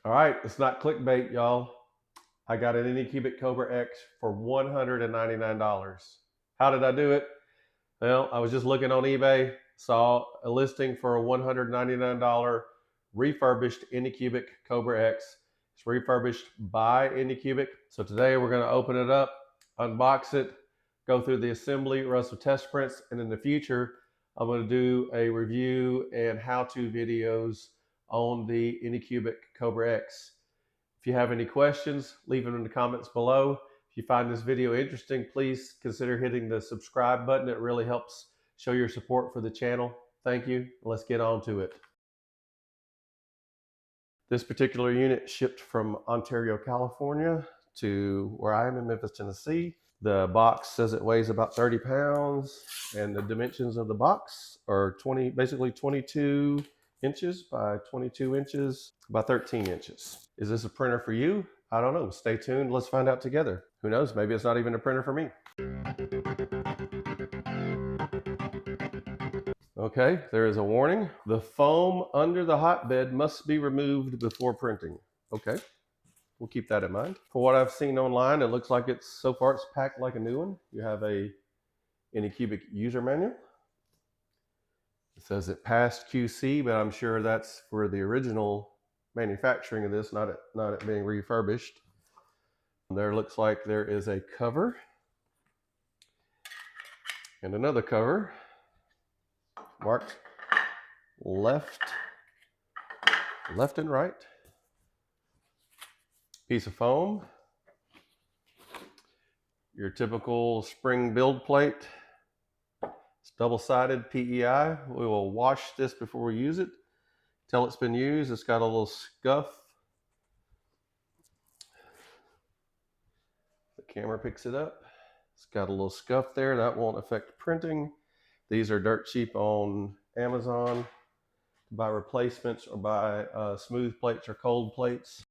All right, it's not clickbait, y'all. I got an Anycubic Cobra X for $199. How did I do it? Well, I was just looking on eBay, saw a listing for a $199 refurbished Anycubic Cobra X. It's refurbished by Anycubic. So today we're going to open it up, unbox it, go through the assembly, run some test prints, and in the future, I'm going to do a review and how-to videos on the Anycubic Cobra X. If you have any questions, leave them in the comments below. If you find this video interesting, please consider hitting the subscribe button. It really helps show your support for the channel. Thank you. Let's get on to it. This particular unit shipped from Ontario, California to where I am in Memphis, Tennessee. The box says it weighs about 30 pounds and the dimensions of the box are basically 22 inches by 22 inches by 13 inches. Is this a printer for you? I don't know. Stay tuned. Let's find out together. Who knows? Maybe it's not even a printer for me. Okay, there is a warning. The foam under the hotbed must be removed before printing. Okay, we'll keep that in mind. For what I've seen online, it looks like so far it's packed like a new one. You have a Anycubic user manual. It says it passed QC, but I'm sure that's for the original manufacturing of this, not it being refurbished. There looks like there is a cover and another cover marked left and right. Piece of foam, your typical spring build plate. It's double-sided PEI. We will wash this before we use it. Till it's been used, it's got a little scuff. The camera picks it up. It's got a little scuff there. That won't affect printing. These are dirt cheap on Amazon to buy replacements or buy smooth plates or cold plates.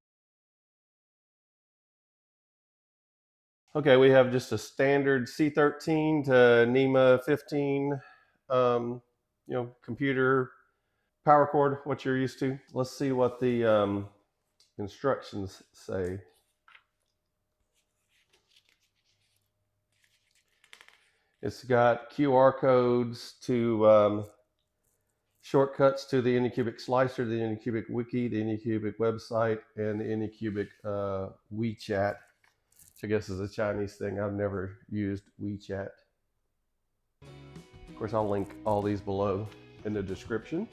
Okay, we have just a standard C13 to NEMA 15, computer power cord, what you're used to. Let's see what the instructions say. It's got QR codes to shortcuts to the Anycubic slicer, the Anycubic wiki, the Anycubic website, and the Anycubic WeChat, which I guess is a Chinese thing. I've never used WeChat. Of course, I'll link all these below in the description.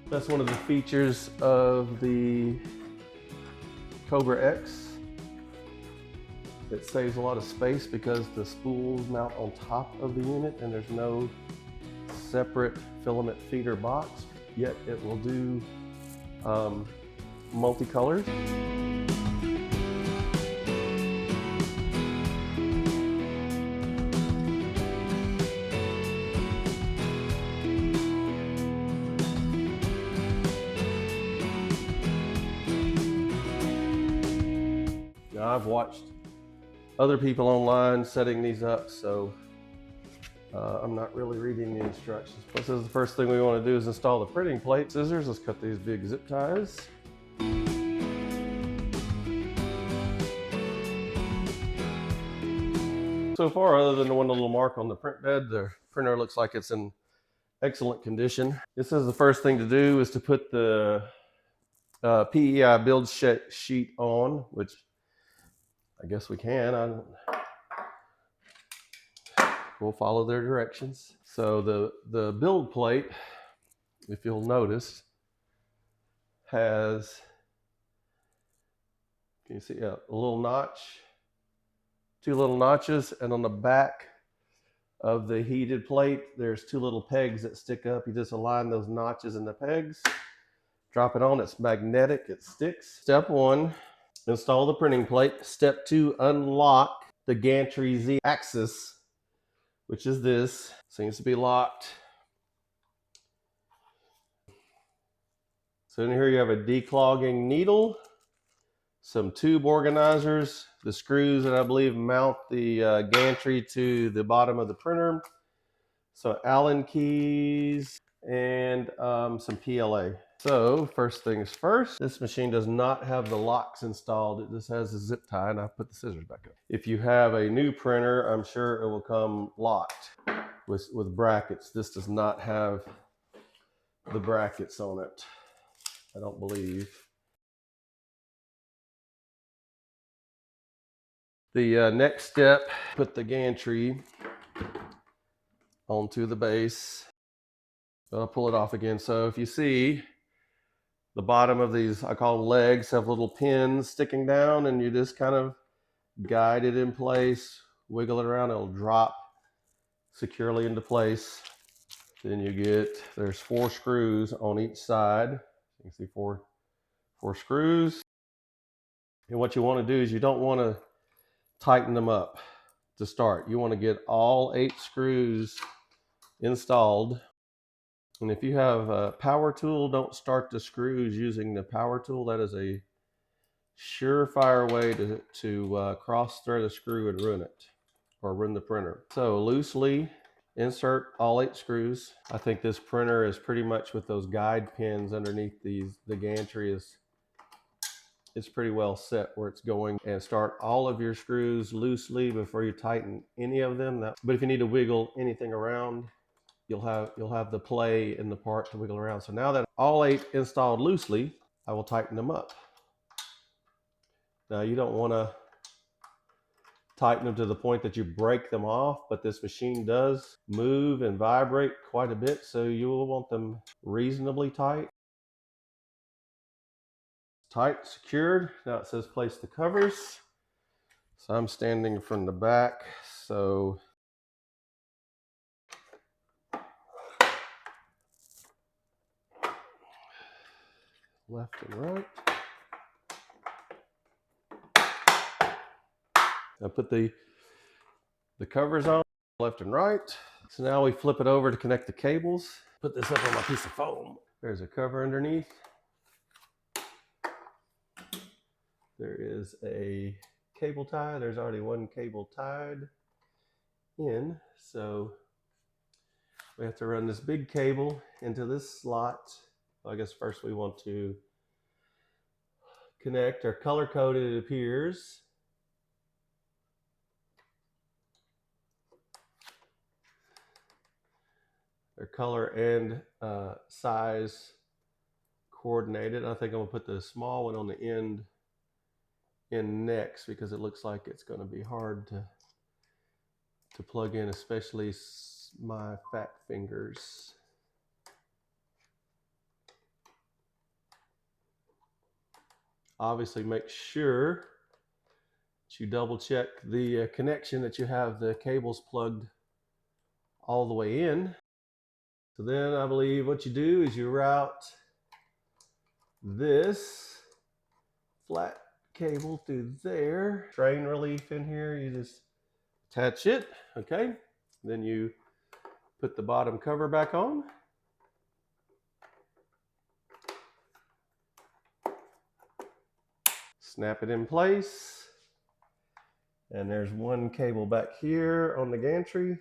That's one of the features of the Cobra X. It saves a lot of space because the spools mount on top of the unit and there's no separate filament feeder box, yet it will do multicolors. Now, I've watched other people online setting these up, so I'm not really reading the instructions. This is the first thing we want to do is install the printing plate. Scissors, let's cut these big zip ties. So far, other than the one little mark on the print bed, the printer looks like it's in excellent condition. This is the first thing to do is to put the PEI build sheet on, which I guess we can. We'll follow their directions. So the build plate, if you'll notice, has, can you see, a little notch, two little notches, and on the back of the heated plate, there's two little pegs that stick up. You just align those notches in the pegs, drop it on, it's magnetic, it sticks. Step one, install the printing plate. Step two, unlock the Gantry Z axis, which is this. Seems to be locked. So in here you have a declogging needle, some tube organizers, the screws that I believe mount the gantry to the bottom of the printer, some Allen keys, and some PLA. So first things first, this machine does not have the locks installed. It just has a zip tie, and I put the scissors back up. If you have a new printer, I'm sure it will come locked with brackets. This does not have the brackets on it, I don't believe. The next step, put the gantry onto the base. I'll pull it off again. So if you see, the bottom of these, I call them legs, have little pins sticking down, and you just kind of guide it in place, wiggle it around, it'll drop securely into place. Then you get, there's 4 screws on each side. You can see four screws. And what you want to do is you don't want to tighten them up to start. You want to get all 8 screws installed. And if you have a power tool, don't start the screws using the power tool. That is a surefire way to cross thread a screw and ruin it, or ruin the printer. So loosely insert all 8 screws. I think this printer is pretty much with those guide pins underneath the gantry it's pretty well set where it's going. And start all of your screws loosely before you tighten any of them. But if you need to wiggle anything around, you'll have the play in the part to wiggle around. So now that all 8 installed loosely, I will tighten them up. Now you don't want to tighten them to the point that you break them off, but this machine does move and vibrate quite a bit, so you will want them reasonably tight. Tight, secured. Now it says place the covers. So I'm standing from the back, so left and right. I put the covers on left and right. So now we flip it over to connect the cables. Put this up on my piece of foam. There's a cover underneath. There is a cable tie. There's already one cable tied in. So we have to run this big cable into this slot. Well, I guess first we want to connect our color coded, it appears. They're color and size coordinated. I think I'm gonna put the small one on the end in next because it looks like it's gonna be hard to plug in, especially my fat fingers. Obviously make sure that you double check the connection, that you have the cables plugged all the way in. So then I believe what you do is you route this flat cable through there. Strain relief in here, you just attach it, okay? Then you put the bottom cover back on. Snap it in place. And there's one cable back here on the gantry.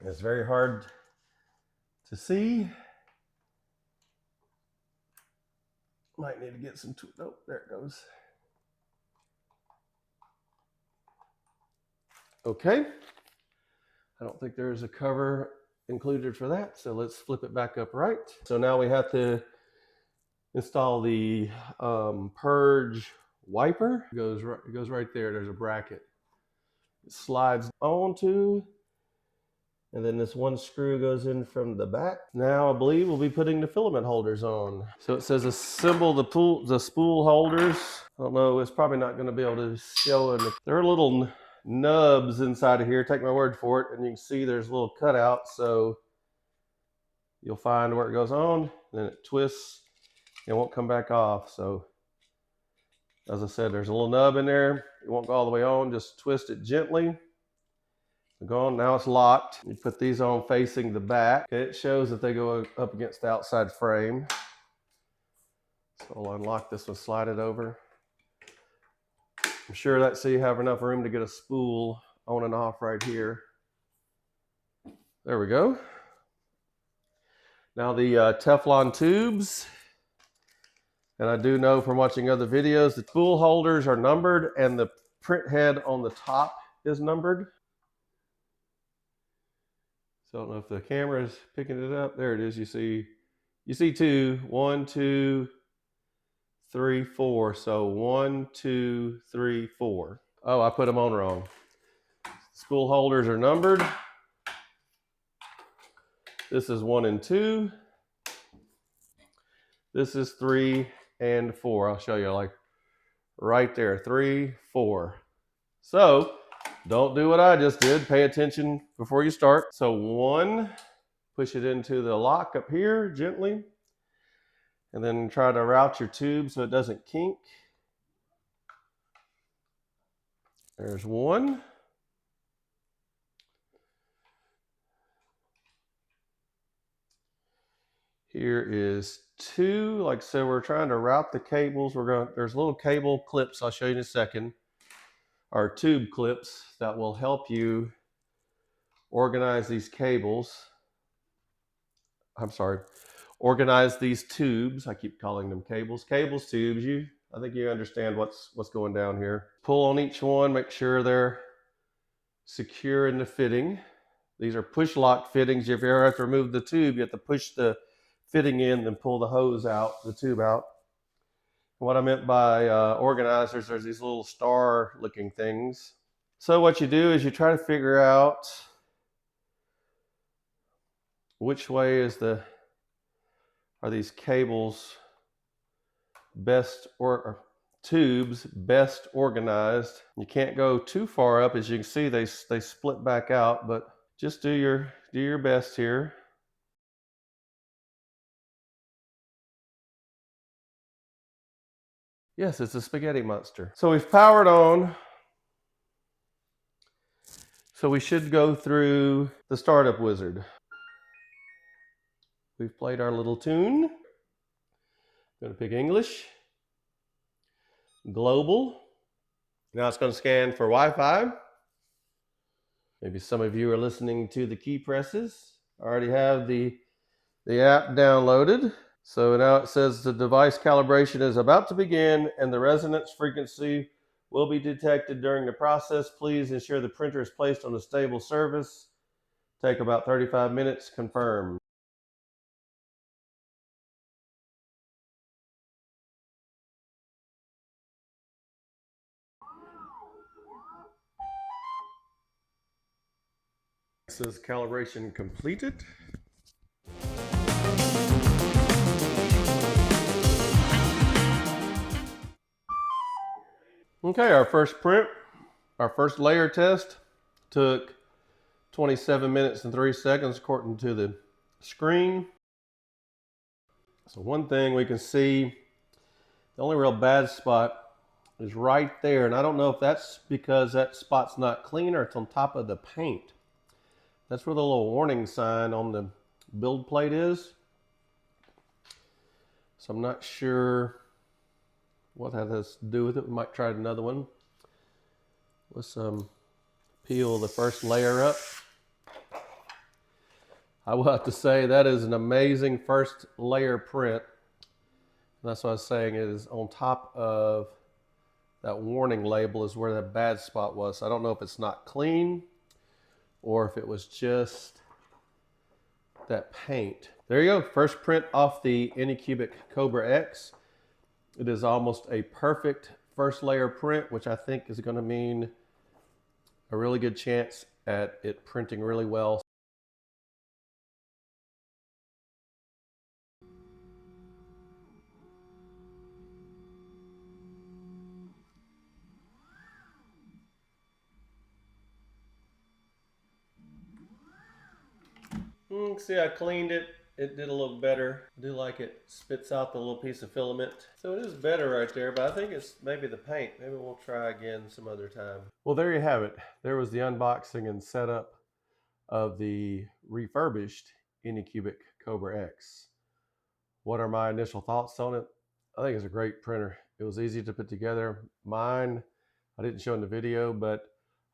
It's very hard to see. Might need to get some, nope, there it goes. Okay. I don't think there's a cover included for that, so let's flip it back up right. So now we have to install the Purge wiper. It goes right there. There's a bracket. It slides onto, and then this one screw goes in from the back. Now I believe we'll be putting the filament holders on. So it says assemble the spool holders. I don't know, it's probably not going to be able to show them. There are little nubs inside of here, take my word for it, and you can see there's little cutouts, so you'll find where it goes on, then it twists, it won't come back off. So as I said, there's a little nub in there, it won't go all the way on, just twist it gently, Go on, now it's locked. You put these on facing the back. Okay, it shows that they go up against the outside frame. So I'll unlock this one, slide it over. I'm sure that so you have enough room to get a spool on and off right here. There we go. Now the Teflon tubes, and I do know from watching other videos, the spool holders are numbered and the print head on the top is numbered. So I don't know if the camera is picking it up. There it is. You see two, 1, 2, 3, 4. So 1, 2, 3, 4. Oh, I put them on wrong. Spool holders are numbered. This is 1 and 2. This is 3 and 4. I'll show you like right there, 3, 4. So don't do what I just did. Pay attention before you start. So 1, push it into the lock up here gently, and then try to route your tube so it doesn't kink. There's 1. Here is 2. Like I said, we're trying to route the cables. There's little cable clips I'll show you in a second, or tube clips that will help you organize these cables. I'm sorry, organize these tubes. I keep calling them cables. Cables, tubes. I think you understand what's going down here. Pull on each one, make sure they're secure in the fitting. These are push lock fittings. If you ever have to remove the tube, you have to push the fitting in, then pull the hose out, the tube out. What I meant by organizers, there's these little star looking things. So what you do is you try to figure out which way are these cables best, or tubes best organized. You can't go too far up. As you can see, they split back out, but just do your best here. Yes, it's a spaghetti monster. So we've powered on. So we should go through the startup wizard. We've played our little tune. I'm going to pick English. Global. Now it's going to scan for Wi-Fi. Maybe some of you are listening to the key presses. I already have the app downloaded. So now it says the device calibration is about to begin and the resonance frequency will be detected during the process. Please ensure the printer is placed on a stable surface. Take about 35 minutes. Confirm. It says calibration completed. Okay, our first print, our first layer test took 27 minutes and 3 seconds according to the screen. So one thing we can see, the only real bad spot is right there. And I don't know if that's because that spot's not clean or it's on top of the paint. That's where the little warning sign on the build plate is. So I'm not sure what that has to do with it. We might try another one. Let's peel the first layer up. I will have to say that is an amazing first layer print. And that's what I was saying, it is on top of that warning label is where that bad spot was. I don't know if it's not clean or if it was just that paint. There you go, first print off the Anycubic Cobra X. It is almost a perfect first layer print, which I think is going to mean a really good chance at it printing really well. See, I cleaned it it did a little better. I do like it spits out the little piece of filament. So it is better right there, but I think it's maybe the paint. Maybe we'll try again some other time. Well, there you have it. There was the unboxing and setup of the refurbished Anycubic Cobra X. What are my initial thoughts on it? I think it's a great printer. It was easy to put together. Mine, I didn't show in the video, but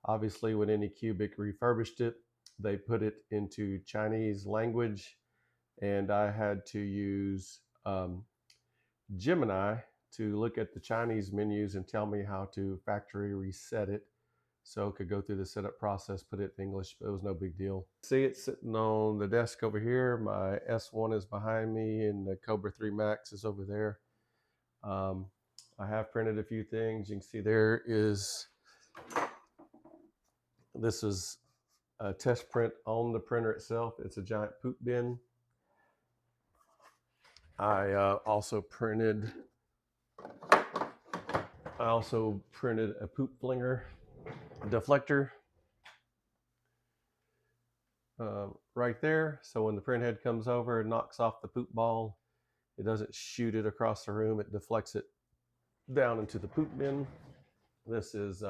obviously when Anycubic refurbished it, they put it into Chinese language, and I had to use Gemini to look at the Chinese menus and tell me how to factory reset it, so I could go through the setup process, put it in English, but it was no big deal. See it sitting on the desk over here. My S1 is behind me and the Cobra 3 Max is over there. I have printed a few things. You can see this is a test print on the printer itself. It's a giant poop bin. I also printed a poop flinger deflector right there. So when the print head comes over and knocks off the poop ball, it doesn't shoot it across the room. It deflects it down into the poop bin. This is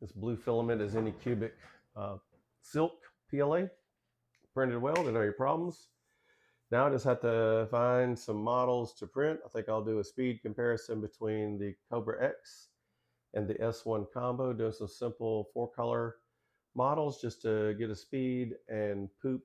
this blue filament is Anycubic silk PLA. Printed well, didn't have any problems. Now I just have to find some models to print. I think I'll do a speed comparison between the Cobra X and the S1 combo, doing some simple 4-color models just to get a speed and poop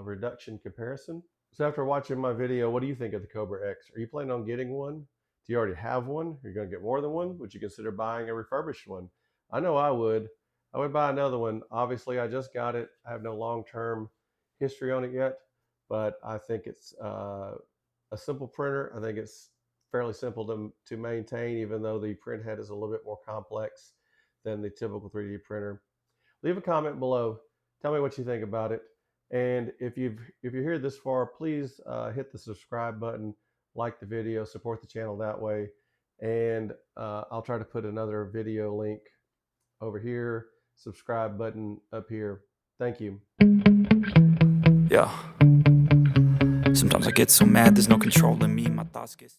reduction comparison. So after watching my video, what do you think of the Cobra X? Are you planning on getting one? Do you already have one? Are you going to get more than one? Would you consider buying a refurbished one? I know I would. I would buy another one. Obviously, I just got it. I have no long-term history on it yet, but I think it's a simple printer. I think it's fairly simple to maintain, even though the print head is a little bit more complex than the typical 3D printer. Leave a comment below. Tell me what you think about it. And if you're here this far, please hit the subscribe button, like the video, support the channel that way. And I'll try to put another video link over here, subscribe button up here. Thank you. Yeah. Sometimes I get so mad, there's no controlling me. My thoughts get